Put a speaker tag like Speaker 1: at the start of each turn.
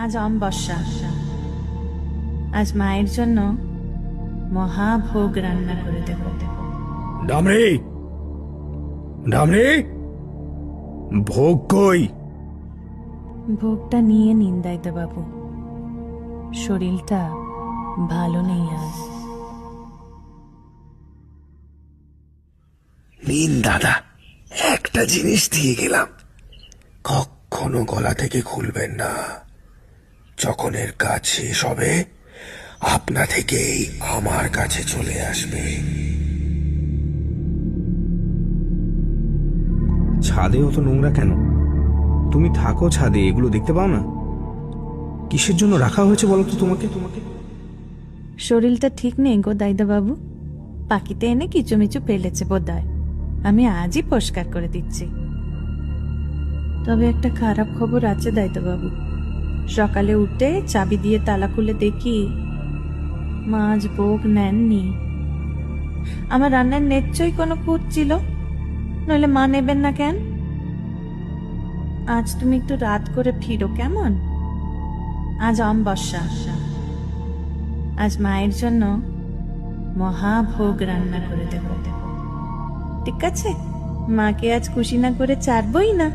Speaker 1: আজ অমাবস্যা, আজ মায়ের জন্য মহাভোগ রান্না করে দেব।
Speaker 2: ডামরে, ডামরে, ভোগ কই?
Speaker 1: ভোগটা নিয়ে নিন দাইদা বাবু, শরীরটা ভালো নেই আজ।
Speaker 2: নিন দাদা, একটা জিনিস দিয়ে গেলাম, কখনো গলা থেকে খুলবেন না। যখন এর কাজ শেষ হবে আপনা থেকেই আমার কাছে চলে আসবে।
Speaker 3: ছাদে অত নোংরা কেন? তুমি থাকো ছাদে, এগুলো দেখতে পাও না? কিসের জন্য রাখা হয়েছে বলো তো তোমাকে?
Speaker 1: শরীরটা ঠিক নেই গো দাইদা বাবু, পাখিতে এনে কিচুমিচু ফেলেছে বোধহয়, আমি আজই পরিষ্কার করে দিচ্ছি। তবে একটা খারাপ খবর আছে দাইদা বাবু, সকালে উঠে চাবি দিয়ে তালা খুলে দেখি মা আজ ভোগ নেননি। আমার রান্নার নিশ্চয়ই কোনো খুঁত ছিল, নইলে মা নেবেন না কেন? আজ তুমি একটু রাত করে ফিরো কেমন? আজ অমাবস্যা, আজ মায়ের জন্য মহাভোগ রান্না করে দেব। ঠিক আছে, মাকে আজ খুশি না করে ছাড়বই না।